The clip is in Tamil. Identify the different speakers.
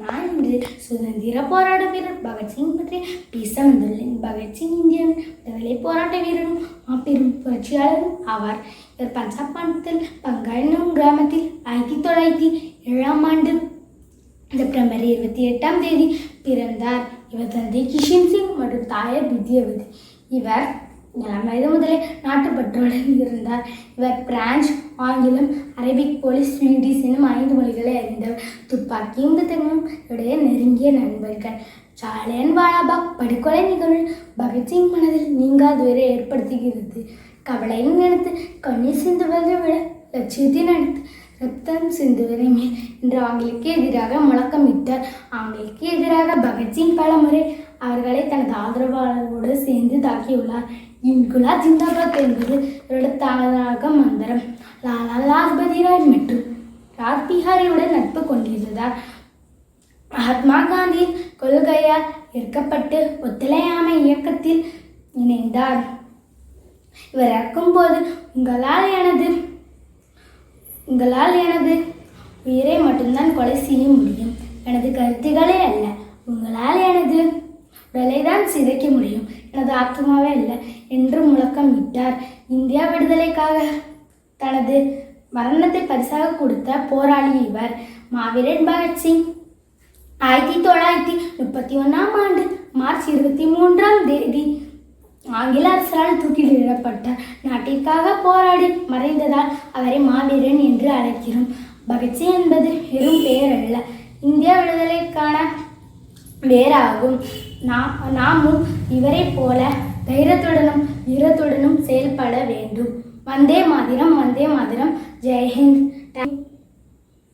Speaker 1: நான் இன்று சுதந்திர போராட்ட வீரர் பகத்சிங் பற்றி பேச வந்துள்ளேன். பகத்சிங் இந்தியன் விடுதலை போராட்ட வீரரும் மாபெரும் புரட்சியாளரும் ஆவார். இவர் பஞ்சாப் மாநிலத்தில் பங்கால் என்னும் கிராமத்தில் 1907 செப்டம்பர் 28 பிறந்தார். இவர் தந்தை கிஷன் சிங் மற்றும் தாயார் வித்யாவதி. இவர் 7 வயது முதலே நாட்டுப்பற்றுடன் இருந்தார். இவர் பிரெஞ்சு, ஆங்கிலம், அரபிக், போலிஷ், ஸ்வீடிஷ் எனும் 5 மொழிகளை அறிந்தவர். துப்பாக்கியும் புத்தகமும் இடையே நெருங்கிய நண்பர்கள். ஜாலியன் வாலாபாக் படுகொலை நிகழ்வு பகத்சிங் மனதில் நீங்காதுவரை ஏற்படுத்துகிறது. கவலையும் நினைத்து கண்ணீர் சிந்துவதை விட லட்சியத்தை நினைத்து ரத்தம் சிந்துவதை மேல் இன்று ஆங்கிலுக்கு எதிராக முழக்கமிட்டார். ஆங்கிலுக்கு எதிராக பகத்சிங் பல முறை அவர்களை தனது ஆதரவாளர்களோடு சேர்ந்து தாக்கியுள்ளார். இன்குலாப் ஜிந்தாபாத் என்பது இவருடைய தாரக மந்திரம். லாலா லஜபதி ராய் மற்றும் ராஜ் பிஹாரியுடன் நட்பு கொண்டிருந்தார். மகாத்மா காந்தியின் கொள்கையால் ஈர்க்கப்பட்டு ஒத்துழையாமை இயக்கத்தில் இணைந்தார். இவர் இறக்கும்போது உங்களால் எனது உயிரை மட்டும்தான் கொலை செய்ய முடியும், எனது கருத்துக்களே அல்ல. உங்களால் எனது உடலை தான் சிதைக்க முடியும், எனது ஆத்மாவே அல்ல என்று முழக்கமிட்டார். இந்தியா விடுதலைக்காக தனது மரணத்தை பரிசாக கொடுத்த போராளி இவர். மாவீரன் பகத்சிங் 1931 மார்ச் 23 ஆங்கில அரசால் தூக்கிலிடப்பட்டார். நாட்டிற்காக போராடி மறைந்ததால் அவரை மாவீரன் என்று அழைக்கிறோம். பகத்சிங் என்பது வெறும் பெயர் அல்ல, இந்தியா விடுதலைக்கான வேறாகும். நாமும் இவரை போல தைரியத்துடனும் வீரத்துடனும் செயல்பட வேண்டும். வந்தே மாதிரம், வந்தே மாதிரம். ஜெய்ஹிந்த்.